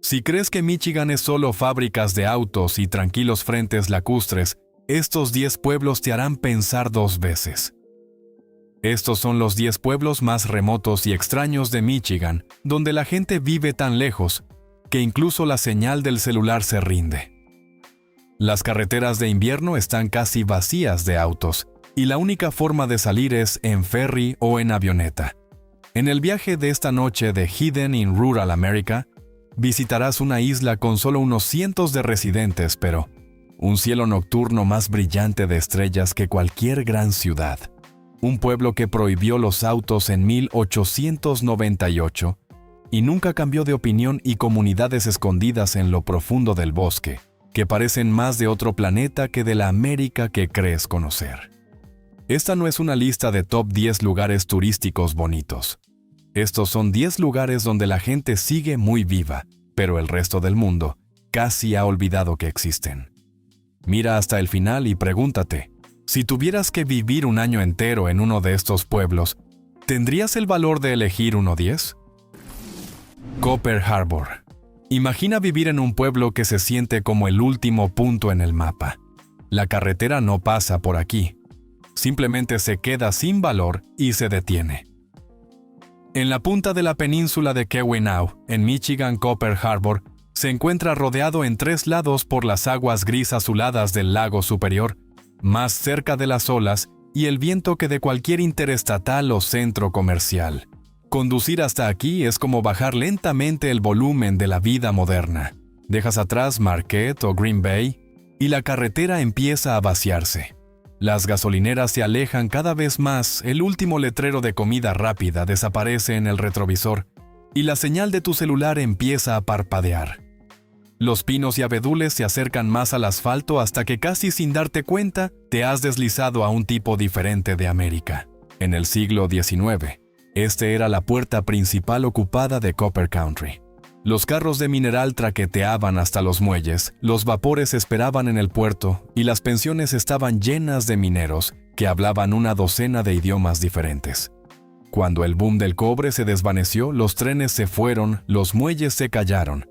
Si crees que Michigan es solo fábricas de autos y tranquilos frentes lacustres, estos 10 pueblos te harán pensar 2 veces. Estos son los 10 pueblos más remotos y extraños de Michigan, donde la gente vive tan lejos que incluso la señal del celular se rinde. Las carreteras de invierno están casi vacías de autos, y la única forma de salir es en ferry o en avioneta. En el viaje de esta noche de Hidden in Rural America, visitarás una isla con solo unos cientos de residentes, pero un cielo nocturno más brillante de estrellas que cualquier gran ciudad. Un pueblo que prohibió los autos en 1898 y nunca cambió de opinión, y comunidades escondidas en lo profundo del bosque, que parecen más de otro planeta que de la América que crees conocer. Esta no es una lista de top 10 lugares turísticos bonitos. Estos son 10 lugares donde la gente sigue muy viva, pero el resto del mundo casi ha olvidado que existen. Mira hasta el final y pregúntate, si tuvieras que vivir un año entero en uno de estos pueblos, ¿tendrías el valor de elegir uno 10? Copper Harbor. Imagina vivir en un pueblo que se siente como el último punto en el mapa. La carretera no pasa por aquí. Simplemente se queda sin valor y se detiene. En la punta de la península de Keweenaw, en Michigan, Copper Harbor, se encuentra rodeado en 3 lados por las aguas gris azuladas del lago superior, más cerca de las olas y el viento que de cualquier interestatal o centro comercial. Conducir hasta aquí es como bajar lentamente el volumen de la vida moderna. Dejas atrás Marquette o Green Bay y la carretera empieza a vaciarse. Las gasolineras se alejan cada vez más, el último letrero de comida rápida desaparece en el retrovisor y la señal de tu celular empieza a parpadear. Los pinos y abedules se acercan más al asfalto hasta que casi sin darte cuenta te has deslizado a un tipo diferente de América. En el siglo XIX, este era la puerta principal ocupada de Copper Country. Los carros de mineral traqueteaban hasta los muelles, los vapores esperaban en el puerto y las pensiones estaban llenas de mineros que hablaban una docena de idiomas diferentes. Cuando el boom del cobre se desvaneció, los trenes se fueron, los muelles se callaron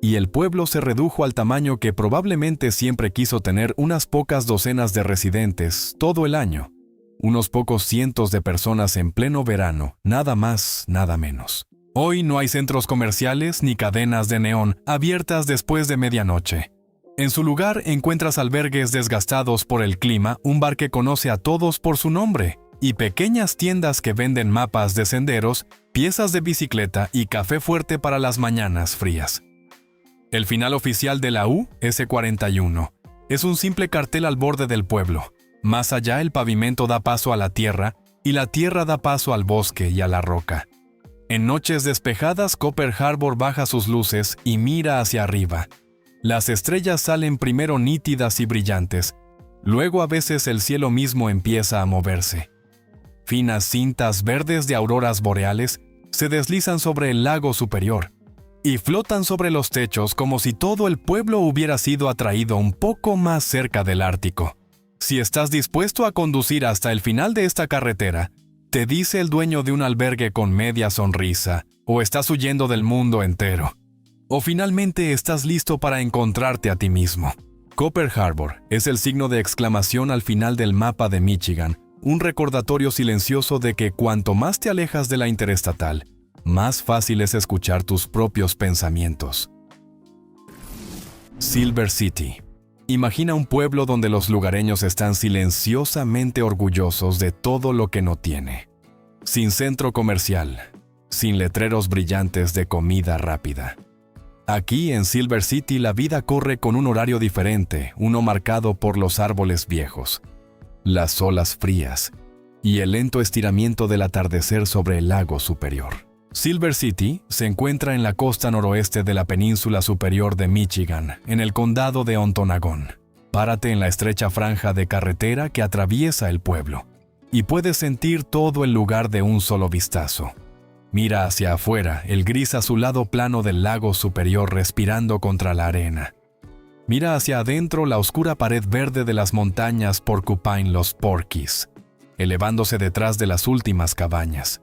y el pueblo se redujo al tamaño que probablemente siempre quiso tener: unas pocas docenas de residentes todo el año, unos pocos cientos de personas en pleno verano, nada más, nada menos. Hoy no hay centros comerciales ni cadenas de neón abiertas después de medianoche. En su lugar encuentras albergues desgastados por el clima, un bar que conoce a todos por su nombre, y pequeñas tiendas que venden mapas de senderos, piezas de bicicleta y café fuerte para las mañanas frías. El final oficial de la US-41 es un simple cartel al borde del pueblo. Más allá, el pavimento da paso a la tierra y la tierra da paso al bosque y a la roca. En noches despejadas, Copper Harbor baja sus luces y mira hacia arriba. Las estrellas salen primero nítidas y brillantes, luego a veces el cielo mismo empieza a moverse. Finas cintas verdes de auroras boreales se deslizan sobre el lago superior y flotan sobre los techos como si todo el pueblo hubiera sido atraído un poco más cerca del Ártico. Si estás dispuesto a conducir hasta el final de esta carretera, te dice el dueño de un albergue con media sonrisa, o estás huyendo del mundo entero, o finalmente estás listo para encontrarte a ti mismo. Copper Harbor es el signo de exclamación al final del mapa de Michigan, un recordatorio silencioso de que cuanto más te alejas de la interestatal, más fácil es escuchar tus propios pensamientos. Silver City. Imagina un pueblo donde los lugareños están silenciosamente orgullosos de todo lo que no tiene. Sin centro comercial, sin letreros brillantes de comida rápida. Aquí en Silver City la vida corre con un horario diferente, uno marcado por los árboles viejos, las olas frías y el lento estiramiento del atardecer sobre el lago superior. Silver City se encuentra en la costa noroeste de la península superior de Michigan, en el condado de Ontonagon. Párate en la estrecha franja de carretera que atraviesa el pueblo, y puedes sentir todo el lugar de un solo vistazo. Mira hacia afuera, el gris azulado plano del lago superior respirando contra la arena. Mira hacia adentro la oscura pared verde de las montañas Porcupine Los Porkies, elevándose detrás de las últimas cabañas.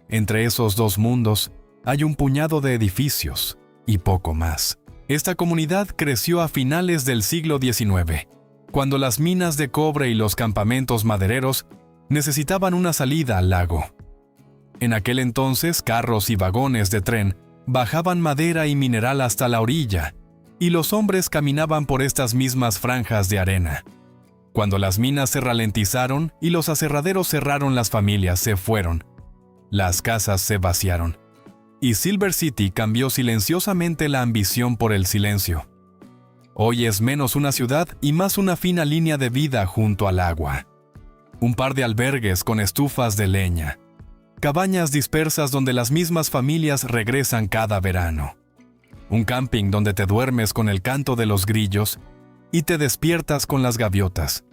Entre esos dos mundos hay un puñado de edificios, y poco más. Esta comunidad creció a finales del siglo XIX, cuando las minas de cobre y los campamentos madereros necesitaban una salida al lago. En aquel entonces, carros y vagones de tren bajaban madera y mineral hasta la orilla, y los hombres caminaban por estas mismas franjas de arena. Cuando las minas se ralentizaron y los aserraderos cerraron, las familias se fueron. Las casas se vaciaron. Y Silver City cambió silenciosamente la ambición por el silencio. Hoy es menos una ciudad y más una fina línea de vida junto al agua. Un par de albergues con estufas de leña. Cabañas dispersas donde las mismas familias regresan cada verano. Un camping donde te duermes con el canto de los grillos y te despiertas con las gaviotas.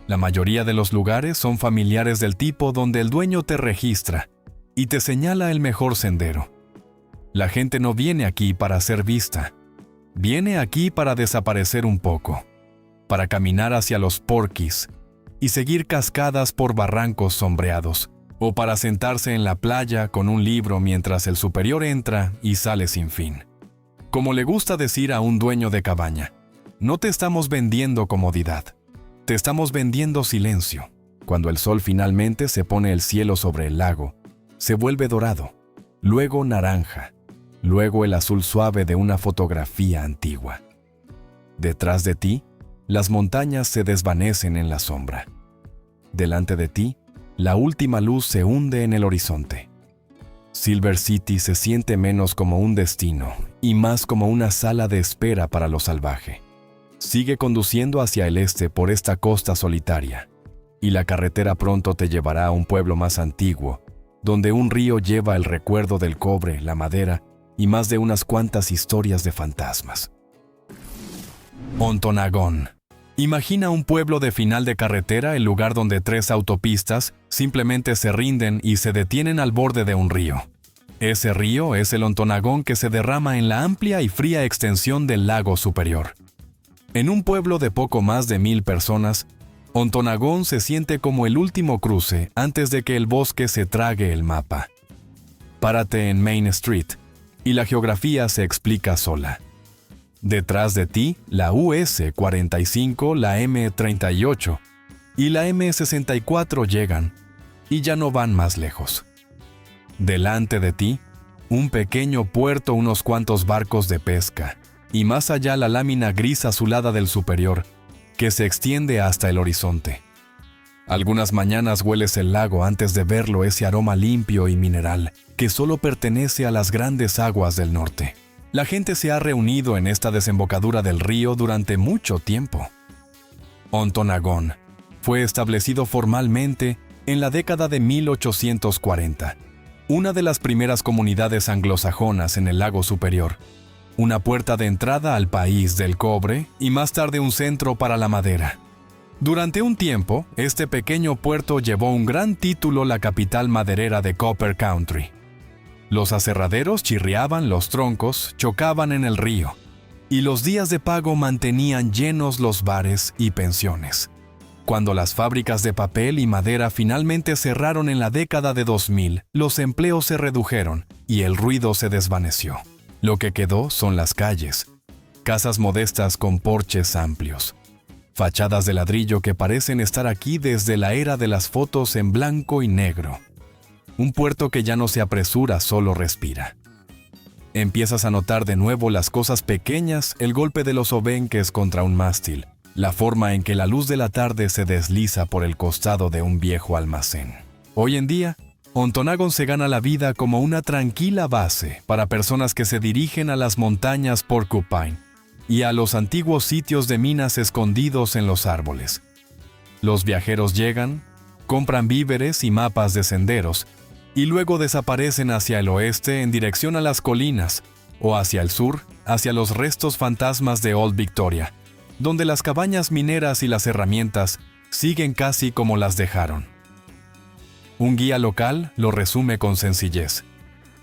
La mayoría de los lugares son familiares del tipo donde el dueño te registra y te señala el mejor sendero. La gente no viene aquí para ser vista. Viene aquí para desaparecer un poco, para caminar hacia los porquis y seguir cascadas por barrancos sombreados, o para sentarse en la playa con un libro mientras el superior entra y sale sin fin. Como le gusta decir a un dueño de cabaña, no te estamos vendiendo comodidad, te estamos vendiendo silencio. Cuando el sol finalmente se pone el cielo sobre el lago, se vuelve dorado, luego naranja, luego el azul suave de una fotografía antigua. Detrás de ti, las montañas se desvanecen en la sombra. Delante de ti, la última luz se hunde en el horizonte. Silver City se siente menos como un destino y más como una sala de espera para lo salvaje. Sigue conduciendo hacia el este por esta costa solitaria, y la carretera pronto te llevará a un pueblo más antiguo, donde un río lleva el recuerdo del cobre, la madera y más de unas cuantas historias de fantasmas. Ontonagon. Imagina un pueblo de final de carretera, el lugar donde 3 autopistas simplemente se rinden y se detienen al borde de un río. Ese río es el Ontonagon que se derrama en la amplia y fría extensión del lago superior. En un pueblo de poco más de 1000 personas, Ontonagon se siente como el último cruce antes de que el bosque se trague el mapa. Párate en Main Street y la geografía se explica sola. Detrás de ti, la US 45, la M38 y la M64 llegan y ya no van más lejos. Delante de ti, un pequeño puerto, unos cuantos barcos de pesca y más allá la lámina gris azulada del superior, que se extiende hasta el horizonte. Algunas mañanas hueles el lago antes de verlo, ese aroma limpio y mineral que solo pertenece a las grandes aguas del norte. La gente se ha reunido en esta desembocadura del río durante mucho tiempo. Ontonagon fue establecido formalmente en la década de 1840, una de las primeras comunidades anglosajonas en el lago superior, una puerta de entrada al país del cobre y más tarde un centro para la madera. Durante un tiempo, este pequeño puerto llevó un gran título, la capital maderera de Copper Country. Los aserraderos chirriaban los troncos, chocaban en el río, y los días de pago mantenían llenos los bares y pensiones. Cuando las fábricas de papel y madera finalmente cerraron en la década de 2000, los empleos se redujeron y el ruido se desvaneció. Lo que quedó son las calles, casas modestas con porches amplios, fachadas de ladrillo que parecen estar aquí desde la era de las fotos en blanco y negro. Un puerto que ya no se apresura, solo respira. Empiezas a notar de nuevo las cosas pequeñas, el golpe de los obenques contra un mástil, la forma en que la luz de la tarde se desliza por el costado de un viejo almacén. Hoy en día, Ontonagon se gana la vida como una tranquila base para personas que se dirigen a las montañas Porcupine y a los antiguos sitios de minas escondidos en los árboles. Los viajeros llegan, compran víveres y mapas de senderos, y luego desaparecen hacia el oeste en dirección a las colinas, o hacia el sur, hacia los restos fantasmas de Old Victoria, donde las cabañas mineras y las herramientas siguen casi como las dejaron. Un guía local lo resume con sencillez.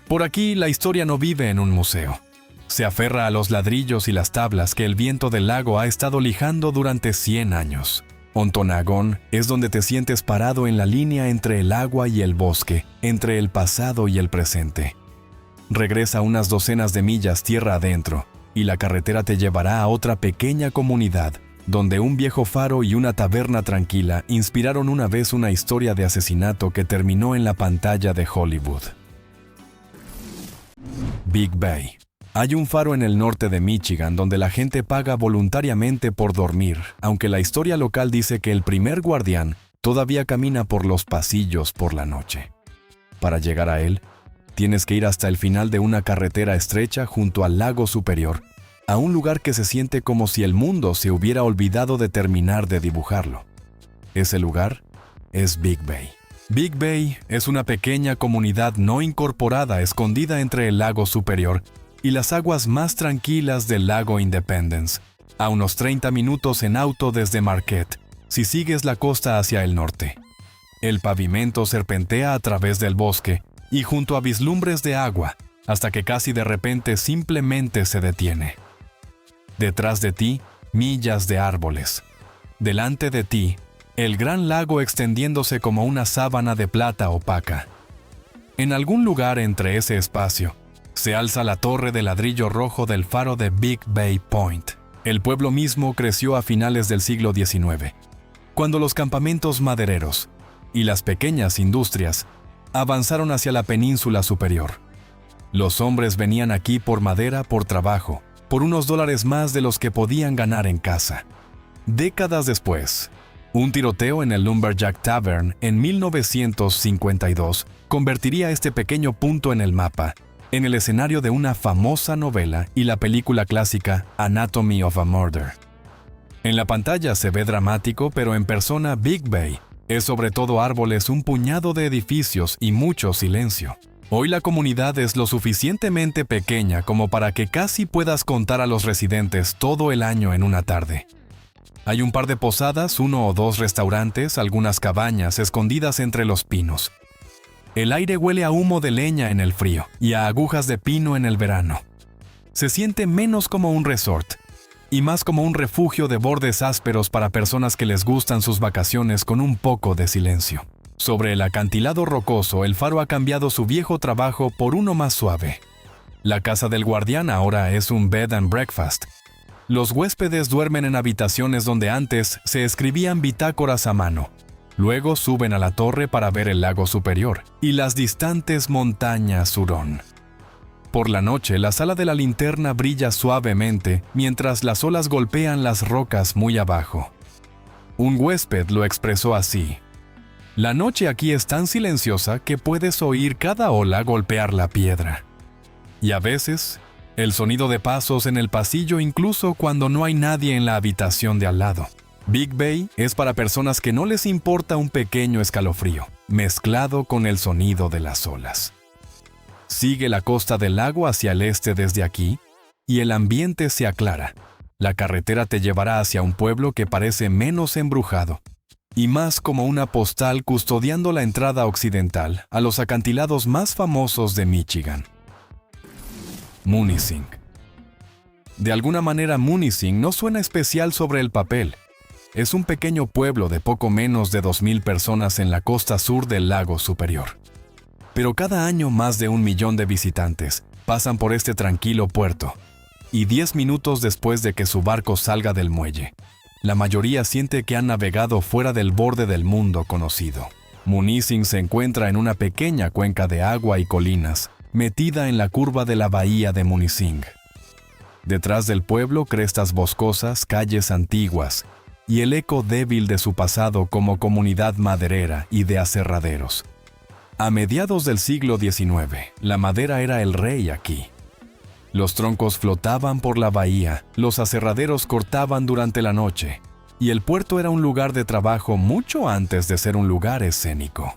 Por aquí la historia no vive en un museo. Se aferra a los ladrillos y las tablas que el viento del lago ha estado lijando durante 100 años. Ontonagon es donde te sientes parado en la línea entre el agua y el bosque, entre el pasado y el presente. Regresa unas docenas de millas tierra adentro, y la carretera te llevará a otra pequeña comunidad, donde un viejo faro y una taberna tranquila inspiraron una vez una historia de asesinato que terminó en la pantalla de Hollywood. Big Bay. Hay un faro en el norte de Michigan donde la gente paga voluntariamente por dormir, aunque la historia local dice que el primer guardián todavía camina por los pasillos por la noche. Para llegar a él, tienes que ir hasta el final de una carretera estrecha junto al lago superior, a un lugar que se siente como si el mundo se hubiera olvidado de terminar de dibujarlo. Ese lugar es Big Bay. Big Bay es una pequeña comunidad no incorporada escondida entre el lago superior y las aguas más tranquilas del lago Independence, a unos 30 minutos en auto desde Marquette, si sigues la costa hacia el norte. El pavimento serpentea a través del bosque y junto a vislumbres de agua, hasta que casi de repente simplemente se detiene. Detrás de ti, millas de árboles. Delante de ti, el gran lago extendiéndose como una sábana de plata opaca. En algún lugar entre ese espacio, se alza la torre de ladrillo rojo del faro de Big Bay Point. El pueblo mismo creció a finales del siglo XIX, cuando los campamentos madereros y las pequeñas industrias avanzaron hacia la península superior. Los hombres venían aquí por madera, por trabajo, por unos dólares más de los que podían ganar en casa. Décadas después, un tiroteo en el Lumberjack Tavern en 1952 convertiría este pequeño punto en el mapa, en el escenario de una famosa novela y la película clásica Anatomy of a Murder. En la pantalla se ve dramático, pero en persona Big Bay es sobre todo árboles, un puñado de edificios y mucho silencio. Hoy la comunidad es lo suficientemente pequeña como para que casi puedas contar a los residentes todo el año en una tarde. Hay un par de posadas, 1 o 2 restaurantes, algunas cabañas escondidas entre los pinos. El aire huele a humo de leña en el frío y a agujas de pino en el verano. Se siente menos como un resort y más como un refugio de bordes ásperos para personas que les gustan sus vacaciones con un poco de silencio. Sobre el acantilado rocoso, el faro ha cambiado su viejo trabajo por uno más suave. La casa del guardián ahora es un bed and breakfast. Los huéspedes duermen en habitaciones donde antes se escribían bitácoras a mano. Luego suben a la torre para ver el lago superior y las distantes montañas Hurón. Por la noche, la sala de la linterna brilla suavemente mientras las olas golpean las rocas muy abajo. Un huésped lo expresó así: "La noche aquí es tan silenciosa que puedes oír cada ola golpear la piedra. Y a veces, el sonido de pasos en el pasillo incluso cuando no hay nadie en la habitación de al lado". Big Bay es para personas que no les importa un pequeño escalofrío, mezclado con el sonido de las olas. Sigue la costa del lago hacia el este desde aquí, y el ambiente se aclara. La carretera te llevará hacia un pueblo que parece menos embrujado, y más como una postal custodiando la entrada occidental a los acantilados más famosos de Michigan. Munising. De alguna manera, Munising no suena especial sobre el papel. Es un pequeño pueblo de poco menos de 2,000 personas en la costa sur del lago superior. Pero cada año más de 1 millón de visitantes pasan por este tranquilo puerto, y 10 minutos después de que su barco salga del muelle, la mayoría siente que han navegado fuera del borde del mundo conocido. Munising se encuentra en una pequeña cuenca de agua y colinas, metida en la curva de la bahía de Munising. Detrás del pueblo, crestas boscosas, calles antiguas, y el eco débil de su pasado como comunidad maderera y de aserraderos. A mediados del siglo XIX, la madera era el rey aquí. Los troncos flotaban por la bahía, los aserraderos cortaban durante la noche, y el puerto era un lugar de trabajo mucho antes de ser un lugar escénico.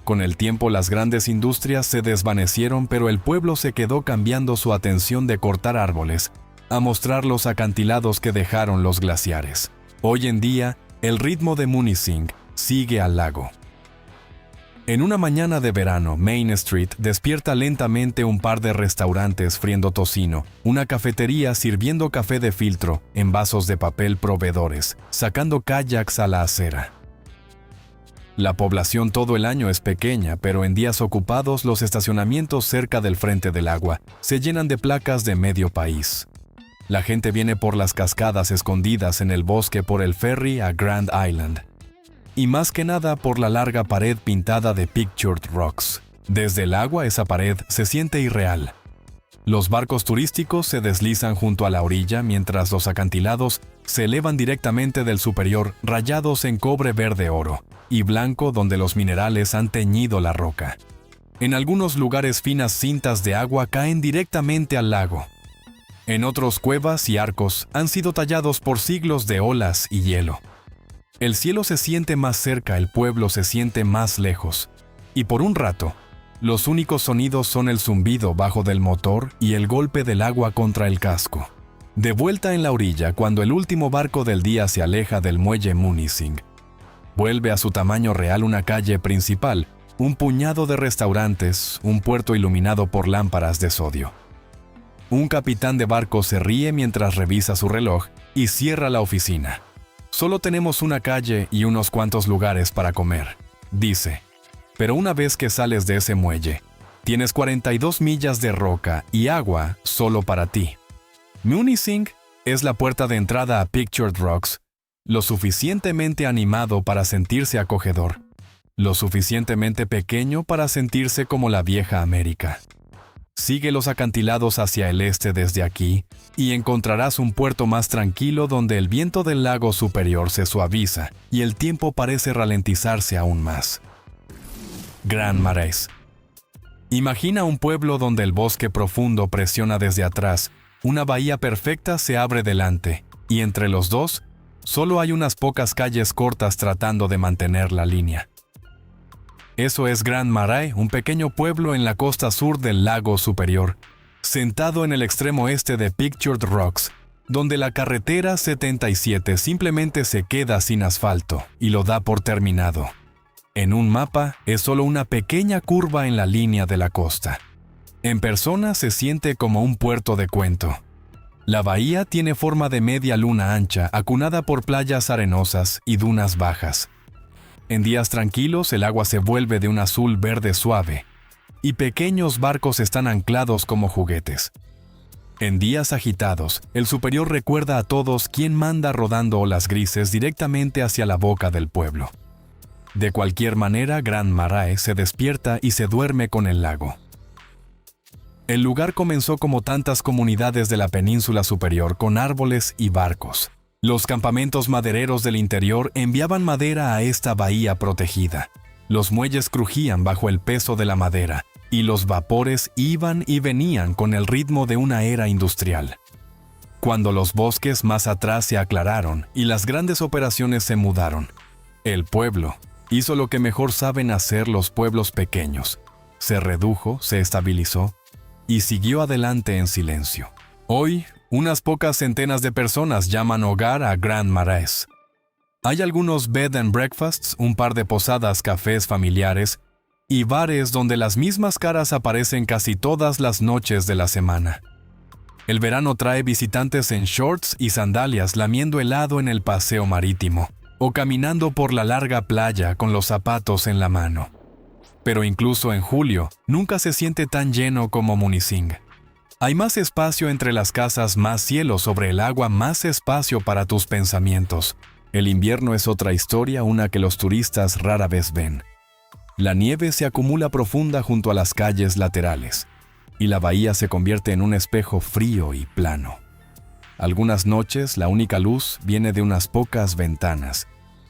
Con el tiempo las grandes industrias se desvanecieron, pero el pueblo se quedó cambiando su atención de cortar árboles a mostrar los acantilados que dejaron los glaciares. Hoy en día, el ritmo de Munising sigue al lago. En una mañana de verano, Main Street despierta lentamente un par de restaurantes friendo tocino, una cafetería sirviendo café de filtro en vasos de papel proveedores, sacando kayaks a la acera. La población todo el año es pequeña, pero en días ocupados los estacionamientos cerca del frente del agua se llenan de placas de medio país. La gente viene por las cascadas escondidas en el bosque por el ferry a Grand Island. Y más que nada por la larga pared pintada de Pictured Rocks. Desde el agua esa pared se siente irreal. Los barcos turísticos se deslizan junto a la orilla mientras los acantilados se elevan directamente del superior rayados en cobre verde oro y blanco donde los minerales han teñido la roca. En algunos lugares finas cintas de agua caen directamente al lago. En otros cuevas y arcos han sido tallados por siglos de olas y hielo. El cielo se siente más cerca, el pueblo se siente más lejos. Y por un rato, los únicos sonidos son el zumbido bajo del motor y el golpe del agua contra el casco. De vuelta en la orilla, cuando el último barco del día se aleja del muelle Munising, vuelve a su tamaño real una calle principal, un puñado de restaurantes, un puerto iluminado por lámparas de sodio. Un capitán de barco se ríe mientras revisa su reloj y cierra la oficina. Solo tenemos una calle y unos cuantos lugares para comer, dice. Pero una vez que sales de ese muelle, tienes 42 millas de roca y agua solo para ti. Munising es la puerta de entrada a Pictured Rocks, lo suficientemente animado para sentirse acogedor, lo suficientemente pequeño para sentirse como la vieja América. Sigue los acantilados hacia el este desde aquí y encontrarás un puerto más tranquilo donde el viento del lago superior se suaviza y el tiempo parece ralentizarse aún más. Grand Marais. Imagina un pueblo donde el bosque profundo presiona desde atrás, una bahía perfecta se abre delante, y entre los dos, solo hay unas pocas calles cortas tratando de mantener la línea. Eso es Grand Marais, un pequeño pueblo en la costa sur del lago superior, sentado en el extremo este de Pictured Rocks, donde la carretera 77 simplemente se queda sin asfalto y lo da por terminado. En un mapa es solo una pequeña curva en la línea de la costa. En persona se siente como un puerto de cuento. La bahía tiene forma de media luna ancha, acunada por playas arenosas y dunas bajas. En días tranquilos el agua se vuelve de un azul verde suave, y pequeños barcos están anclados como juguetes. En días agitados, el superior recuerda a todos quién manda rodando olas grises directamente hacia la boca del pueblo. De cualquier manera, Grand Marais se despierta y se duerme con el lago. El lugar comenzó como tantas comunidades de la península superior con árboles y barcos. Los campamentos madereros del interior enviaban madera a esta bahía protegida. Los muelles crujían bajo el peso de la madera, y los vapores iban y venían con el ritmo de una era industrial. Cuando los bosques más atrás se aclararon y las grandes operaciones se mudaron, el pueblo hizo lo que mejor saben hacer los pueblos pequeños. Se redujo, se estabilizó y siguió adelante en silencio. Hoy, unas pocas centenas de personas llaman hogar a Grand Marais. Hay algunos bed and breakfasts, un par de posadas, cafés familiares y bares donde las mismas caras aparecen casi todas las noches de la semana. El verano trae visitantes en shorts y sandalias lamiendo helado en el paseo marítimo o caminando por la larga playa con los zapatos en la mano. Pero incluso en julio, nunca se siente tan lleno como Munising. Hay más espacio entre las casas, más cielo sobre el agua, más espacio para tus pensamientos. El invierno es otra historia, una que los turistas rara vez ven. La nieve se acumula profunda junto a las calles laterales, y la bahía se convierte en un espejo frío y plano. Algunas noches la única luz viene de unas pocas ventanas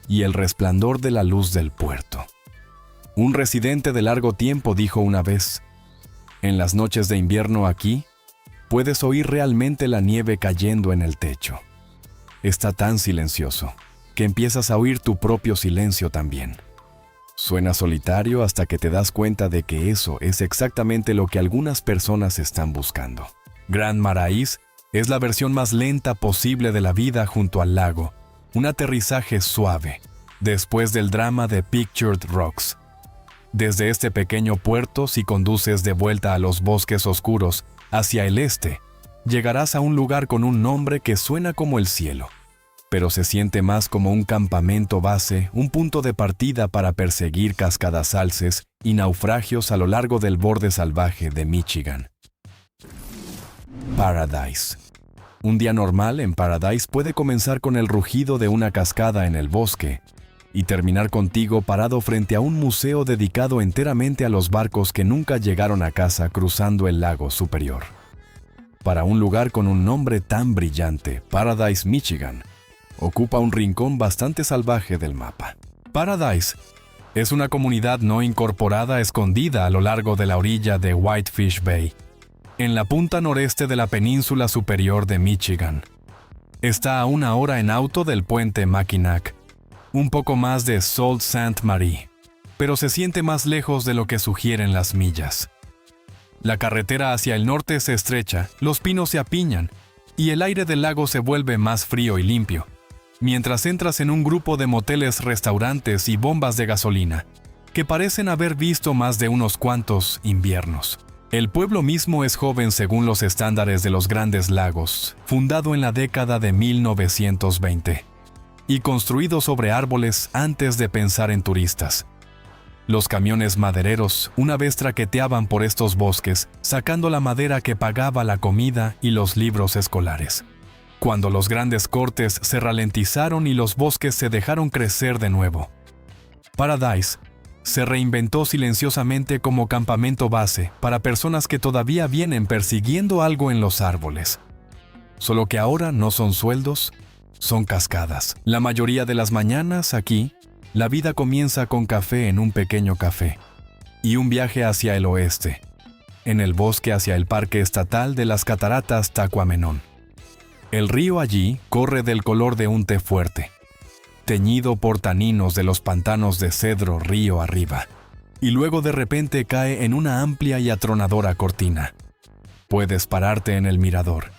y el resplandor de la luz del puerto. Un residente de largo tiempo dijo una vez: en las noches de invierno aquí, puedes oír realmente la nieve cayendo en el techo. Está tan silencioso que empiezas a oír tu propio silencio también. Suena solitario hasta que te das cuenta de que eso es exactamente lo que algunas personas están buscando. Grand Marais es la versión más lenta posible de la vida junto al lago, un aterrizaje suave, después del drama de Pictured Rocks. Desde este pequeño puerto, si conduces de vuelta a los bosques oscuros hacia el este, llegarás a un lugar con un nombre que suena como el cielo. pero se siente más como un campamento base, un punto de partida para perseguir cascadasalces y naufragios a lo largo del borde salvaje de Michigan. Paradise. Un día normal en Paradise puede comenzar con el rugido de una cascada en el bosque y terminar contigo parado frente a un museo dedicado enteramente a los barcos que nunca llegaron a casa cruzando el lago superior. Para un lugar con un nombre tan brillante, Paradise, Michigan, ocupa un rincón bastante salvaje del mapa. Paradise es una comunidad no incorporada escondida a lo largo de la orilla de Whitefish Bay, en la punta noreste de la península superior de Michigan. Está a 1 hora en auto del puente Mackinac, un poco más de Sault Ste. Marie, pero se siente más lejos de lo que sugieren las millas. La carretera hacia el norte se estrecha, los pinos se apiñan, y el aire del lago se vuelve más frío y limpio, mientras entras en un grupo de moteles, restaurantes y bombas de gasolina, que parecen haber visto más de unos cuantos inviernos. El pueblo mismo es joven según los estándares de los Grandes Lagos, fundado en la década de 1920, y construido sobre árboles antes de pensar en turistas. Los camiones madereros una vez traqueteaban por estos bosques, sacando la madera que pagaba la comida y los libros escolares. Cuando los grandes cortes se ralentizaron y los bosques se dejaron crecer de nuevo, Paradise se reinventó silenciosamente como campamento base para personas que todavía vienen persiguiendo algo en los árboles. Solo que ahora no son sueldos, son cascadas. La mayoría de las mañanas aquí, la vida comienza con café en un pequeño café y un viaje hacia el oeste, en el bosque hacia el Parque Estatal de las Cataratas Taquamenón. El río allí corre del color de un té fuerte, teñido por taninos de los pantanos de cedro río arriba, y luego de repente cae en una amplia y atronadora cortina. Puedes pararte en el mirador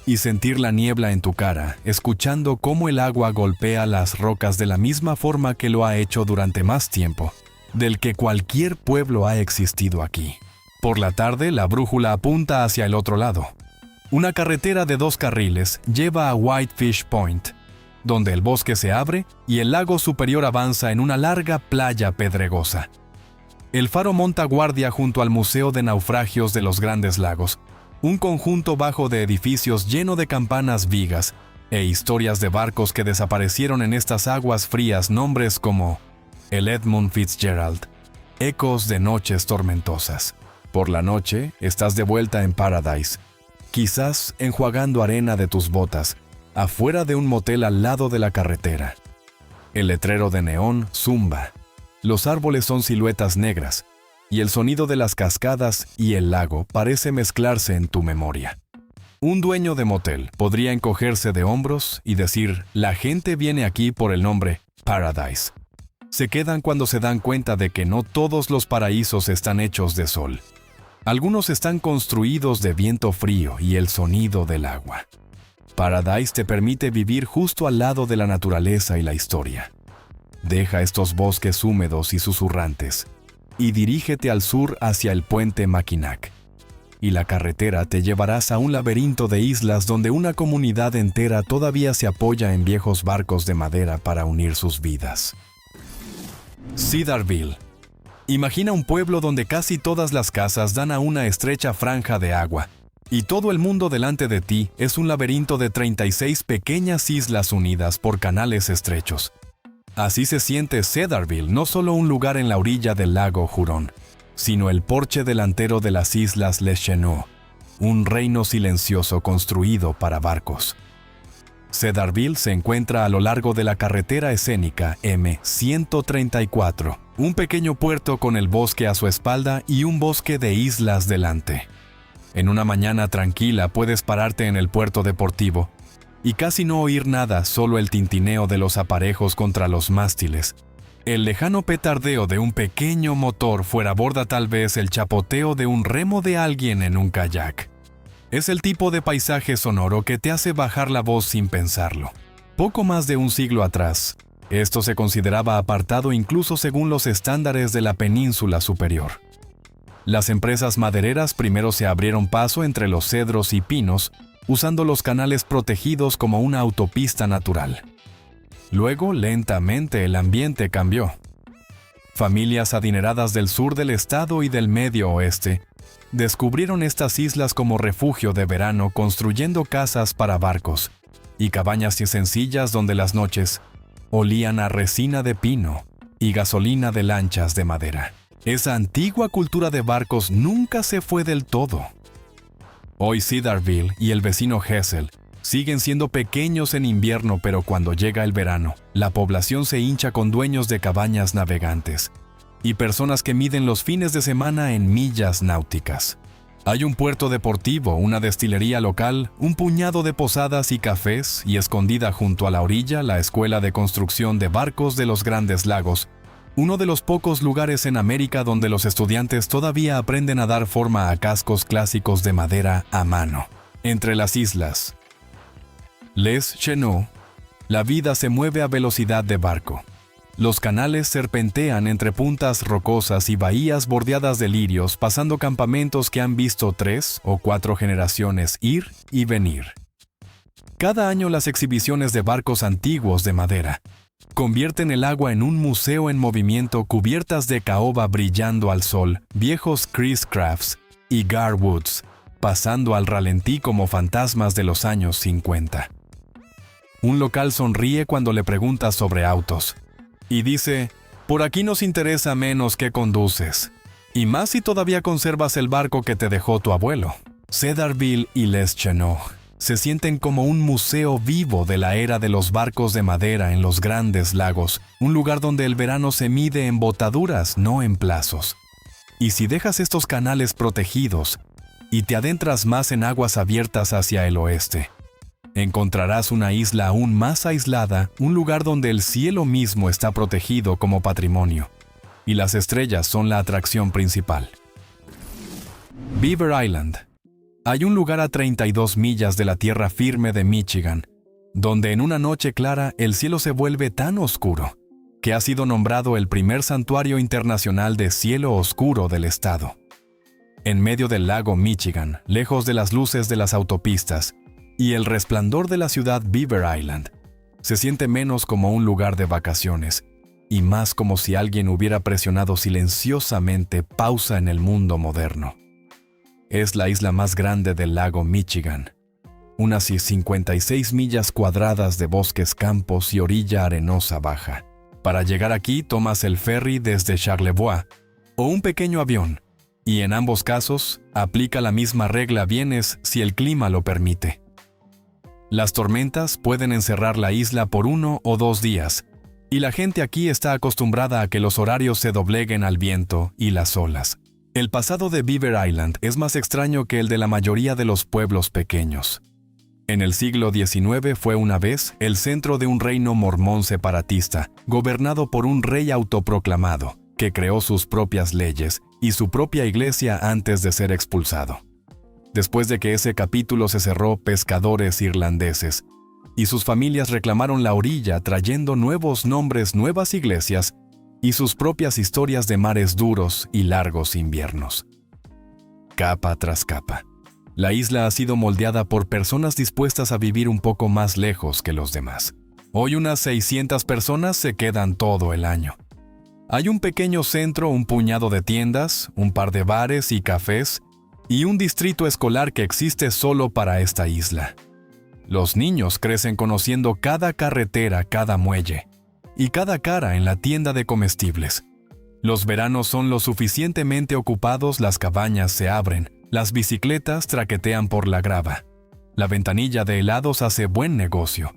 y sentir la niebla en tu cara, escuchando cómo el agua golpea las rocas de la misma forma que lo ha hecho durante más tiempo, del que cualquier pueblo ha existido aquí. Por la tarde, la brújula apunta hacia el otro lado. Una carretera de 2 carriles lleva a Whitefish Point, donde el bosque se abre y el lago superior avanza en una larga playa pedregosa. El faro monta guardia junto al Museo de Naufragios de los Grandes Lagos, un conjunto bajo de edificios lleno de campanas vigas e historias de barcos que desaparecieron en estas aguas frías, nombres como el Edmund Fitzgerald, ecos de noches tormentosas. Por la noche, estás de vuelta en Paradise, quizás enjuagando arena de tus botas, afuera de un motel al lado de la carretera. El letrero de neón zumba, los árboles son siluetas negras, y el sonido de las cascadas y el lago parece mezclarse en tu memoria. Un dueño de motel podría encogerse de hombros y decir, la gente viene aquí por el nombre Paradise. Se quedan cuando se dan cuenta de que no todos los paraísos están hechos de sol. Algunos están construidos de viento frío y el sonido del agua. Paradise te permite vivir justo al lado de la naturaleza y la historia. Deja estos bosques húmedos y susurrantes y dirígete al sur hacia el puente Mackinac. Y la carretera te llevarás a un laberinto de islas donde una comunidad entera todavía se apoya en viejos barcos de madera para unir sus vidas. Cedarville. Imagina un pueblo donde casi todas las casas dan a una estrecha franja de agua, y todo el mundo delante de ti es un laberinto de 36 pequeñas islas unidas por canales estrechos. Así se siente Cedarville, no solo un lugar en la orilla del lago Huron, sino el porche delantero de las islas Les Chenaux, un reino silencioso construido para barcos. Cedarville se encuentra a lo largo de la carretera escénica M134, un pequeño puerto con el bosque a su espalda y un bosque de islas delante. En una mañana tranquila puedes pararte en el puerto deportivo y casi no oír nada, solo el tintineo de los aparejos contra los mástiles, el lejano petardeo de un pequeño motor fuera borda, tal vez el chapoteo de un remo de alguien en un kayak. Es el tipo de paisaje sonoro que te hace bajar la voz sin pensarlo. Poco más de un siglo atrás, esto se consideraba apartado incluso según los estándares de la península superior. Las empresas madereras primero se abrieron paso entre los cedros y pinos, usando los canales protegidos como una autopista natural. Luego, lentamente, el ambiente cambió. Familias adineradas del sur del estado y del medio oeste descubrieron estas islas como refugio de verano, construyendo casas para barcos y cabañas sencillas donde las noches olían a resina de pino y gasolina de lanchas de madera. Esa antigua cultura de barcos nunca se fue del todo. Hoy Cedarville y el vecino Hessel siguen siendo pequeños en invierno, pero cuando llega el verano, la población se hincha con dueños de cabañas navegantes y personas que miden los fines de semana en millas náuticas. Hay un puerto deportivo, una destilería local, un puñado de posadas y cafés, y escondida junto a la orilla, la Escuela de Construcción de Barcos de los Grandes Lagos, uno de los pocos lugares en América donde los estudiantes todavía aprenden a dar forma a cascos clásicos de madera a mano. Entre las islas Les Chenaux, la vida se mueve a velocidad de barco. Los canales serpentean entre puntas rocosas y bahías bordeadas de lirios, pasando campamentos que han visto 3 o 4 generaciones ir y venir. Cada año las exhibiciones de barcos antiguos de madera convierten el agua en un museo en movimiento, cubiertas de caoba brillando al sol, viejos Chris Crafts y Garwoods pasando al ralentí como fantasmas de los años 50. Un local sonríe cuando le preguntas sobre autos y dice: por aquí nos interesa menos qué conduces, y más si todavía conservas el barco que te dejó tu abuelo. Cedarville y Les Chenaux se sienten como un museo vivo de la era de los barcos de madera en los Grandes Lagos, un lugar donde el verano se mide en botaduras, no en plazos. Y si dejas estos canales protegidos y te adentras más en aguas abiertas hacia el oeste, encontrarás una isla aún más aislada, un lugar donde el cielo mismo está protegido como patrimonio, y las estrellas son la atracción principal. Beaver Island. Hay un lugar a 32 millas de la tierra firme de Michigan, donde en una noche clara el cielo se vuelve tan oscuro que ha sido nombrado el primer santuario internacional de cielo oscuro del estado. En medio del lago Michigan, lejos de las luces de las autopistas y el resplandor de la ciudad, Beaver Island se siente menos como un lugar de vacaciones y más como si alguien hubiera presionado silenciosamente pausa en el mundo moderno. Es la isla más grande del lago Michigan, unas 56 millas cuadradas de bosques, campos y orilla arenosa baja. Para llegar aquí tomas el ferry desde Charlevoix o un pequeño avión, y en ambos casos aplica la misma regla: vienes si el clima lo permite. Las tormentas pueden encerrar la isla por 1 o 2 días, y la gente aquí está acostumbrada a que los horarios se dobleguen al viento y las olas. El pasado de Beaver Island es más extraño que el de la mayoría de los pueblos pequeños. En el siglo XIX fue una vez el centro de un reino mormón separatista, gobernado por un rey autoproclamado, que creó sus propias leyes y su propia iglesia antes de ser expulsado. Después de que ese capítulo se cerró, pescadores irlandeses y sus familias reclamaron la orilla, trayendo nuevos nombres, nuevas iglesias y sus propias historias de mares duros y largos inviernos. Capa tras capa, la isla ha sido moldeada por personas dispuestas a vivir un poco más lejos que los demás. Hoy unas 600 personas se quedan todo el año. Hay un pequeño centro, un puñado de tiendas, un par de bares y cafés, y un distrito escolar que existe solo para esta isla. Los niños crecen conociendo cada carretera, cada muelle y cada cara en la tienda de comestibles. Los veranos son lo suficientemente ocupados, las cabañas se abren, las bicicletas traquetean por la grava. La ventanilla de helados hace buen negocio.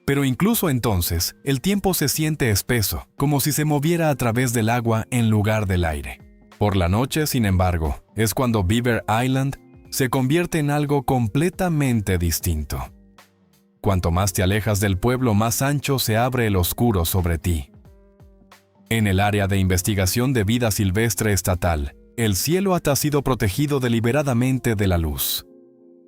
Pero incluso entonces, el tiempo se siente espeso, como si se moviera a través del agua en lugar del aire. Por la noche, sin embargo, es cuando Beaver Island se convierte en algo completamente distinto. Cuanto más te alejas del pueblo, más ancho se abre el oscuro sobre ti. En el área de investigación de vida silvestre estatal, el cielo ha sido protegido deliberadamente de la luz.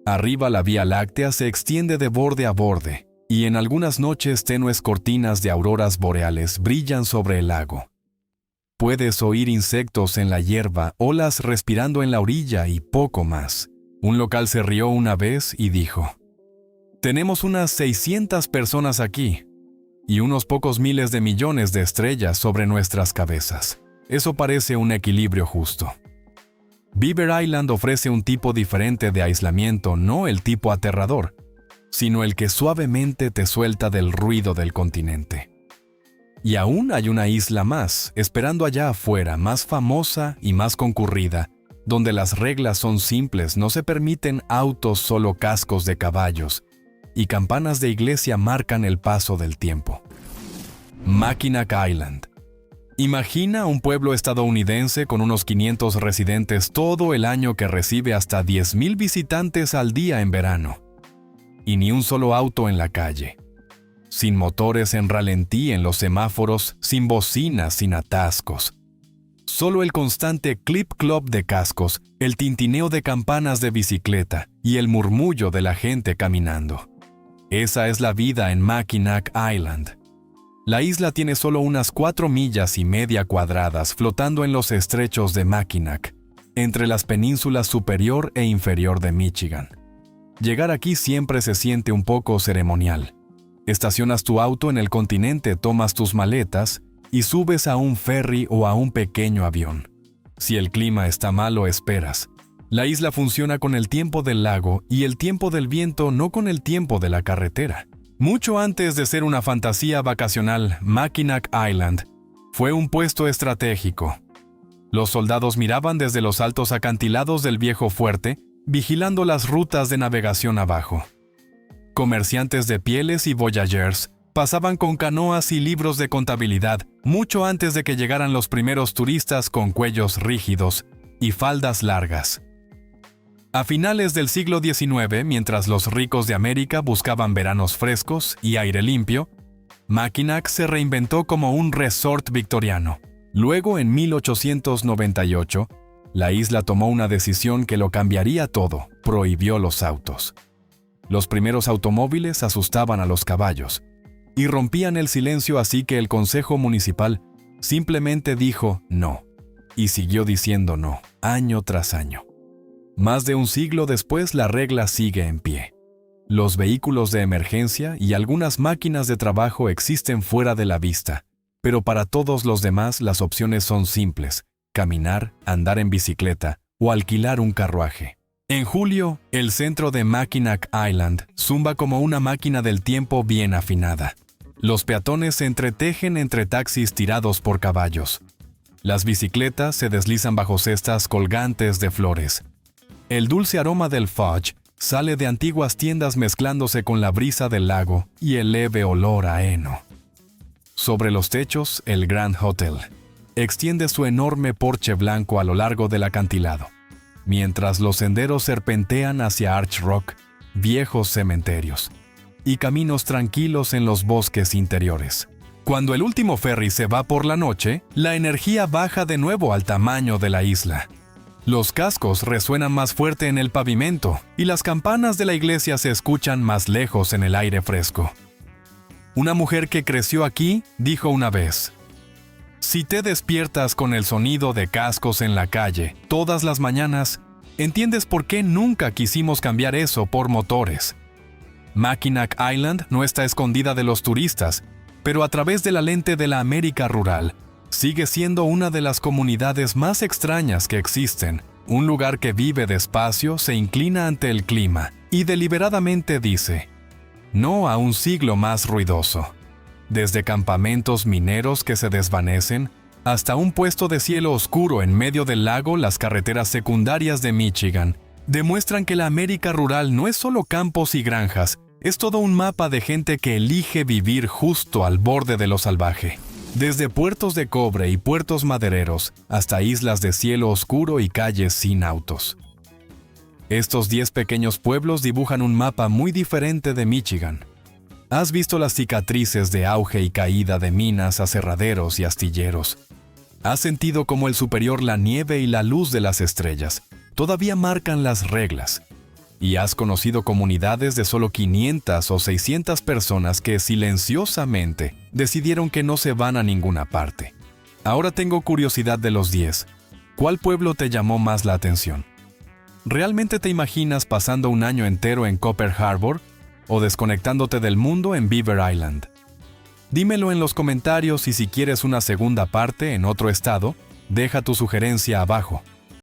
Arriba la Vía Láctea se extiende de borde a borde, y en algunas noches tenues cortinas de auroras boreales brillan sobre el lago. Puedes oír insectos en la hierba, olas respirando en la orilla y poco más. Un local se rió una vez y dijo: «Tenemos unas 600 personas aquí. y unos pocos miles de millones de estrellas sobre nuestras cabezas. Eso parece un equilibrio justo. Beaver Island ofrece un tipo diferente de aislamiento, no el tipo aterrador, sino el que suavemente te suelta del ruido del continente. Y aún hay una isla más, esperando allá afuera, más famosa y más concurrida, donde las reglas son simples, no se permiten autos, solo cascos de caballos, y campanas de iglesia marcan el paso del tiempo. Mackinac Island. Imagina un pueblo estadounidense con unos 500 residentes todo el año que recibe hasta 10,000 visitantes al día en verano. Y ni un solo auto en la calle. Sin motores en ralentí en los semáforos, sin bocinas, sin atascos. Solo el constante clip-clop de cascos, el tintineo de campanas de bicicleta y el murmullo de la gente caminando. Esa es la vida en Mackinac Island. La isla tiene solo unas 4,5 millas cuadradas flotando en los estrechos de Mackinac, entre las penínsulas superior e inferior de Michigan. Llegar aquí siempre se siente un poco ceremonial. Estacionas tu auto en el continente, tomas tus maletas y subes a un ferry o a un pequeño avión. Si el clima está malo, esperas. La isla funciona con el tiempo del lago y el tiempo del viento, no con el tiempo de la carretera. Mucho antes de ser una fantasía vacacional, Mackinac Island fue un puesto estratégico. Los soldados miraban desde los altos acantilados del viejo fuerte, vigilando las rutas de navegación abajo. Comerciantes de pieles y voyageurs pasaban con canoas y libros de contabilidad mucho antes de que llegaran los primeros turistas con cuellos rígidos y faldas largas. A finales del siglo XIX, mientras los ricos de América buscaban veranos frescos y aire limpio, Mackinac se reinventó como un resort victoriano. Luego, en 1898, la isla tomó una decisión que lo cambiaría todo: prohibió los autos. Los primeros automóviles asustaban a los caballos y rompían el silencio, así que el Consejo Municipal simplemente dijo no, y siguió diciendo no, año tras año. Más de un siglo después, la regla sigue en pie. Los vehículos de emergencia y algunas máquinas de trabajo existen fuera de la vista, pero para todos los demás las opciones son simples: caminar, andar en bicicleta o alquilar un carruaje. En julio, el centro de Mackinac Island zumba como una máquina del tiempo bien afinada. Los peatones se entretejen entre taxis tirados por caballos. Las bicicletas se deslizan bajo cestas colgantes de flores. El dulce aroma del fudge sale de antiguas tiendas mezclándose con la brisa del lago y el leve olor a heno. Sobre los techos, el Grand Hotel extiende su enorme porche blanco a lo largo del acantilado, mientras los senderos serpentean hacia Arch Rock, viejos cementerios, y caminos tranquilos en los bosques interiores. Cuando el último ferry se va por la noche, la energía baja de nuevo al tamaño de la isla. Los cascos resuenan más fuerte en el pavimento y las campanas de la iglesia se escuchan más lejos en el aire fresco. Una mujer que creció aquí dijo una vez: si te despiertas con el sonido de cascos en la calle todas las mañanas, entiendes por qué nunca quisimos cambiar eso por motores. Mackinac Island no está escondida de los turistas, pero a través de la lente de la América rural, sigue siendo una de las comunidades más extrañas que existen. Un lugar que vive despacio, se inclina ante el clima y deliberadamente dice no a un siglo más ruidoso. Desde campamentos mineros que se desvanecen hasta un puesto de cielo oscuro en medio del lago, las carreteras secundarias de Michigan demuestran que la América rural no es solo campos y granjas, es todo un mapa de gente que elige vivir justo al borde de lo salvaje. Desde puertos de cobre y puertos madereros hasta islas de cielo oscuro y calles sin autos. Estos 10 pequeños pueblos dibujan un mapa muy diferente de Michigan. Has visto las cicatrices de auge y caída de minas, aserraderos y astilleros. Has sentido como el superior, la nieve y la luz de las estrellas todavía marcan las reglas. Y has conocido comunidades de solo 500 o 600 personas que silenciosamente decidieron que no se van a ninguna parte. Ahora tengo curiosidad de los 10. ¿Cuál pueblo te llamó más la atención? ¿Realmente te imaginas pasando un año entero en Copper Harbor o desconectándote del mundo en Beaver Island? Dímelo en los comentarios y si quieres una segunda parte en otro estado, deja tu sugerencia abajo.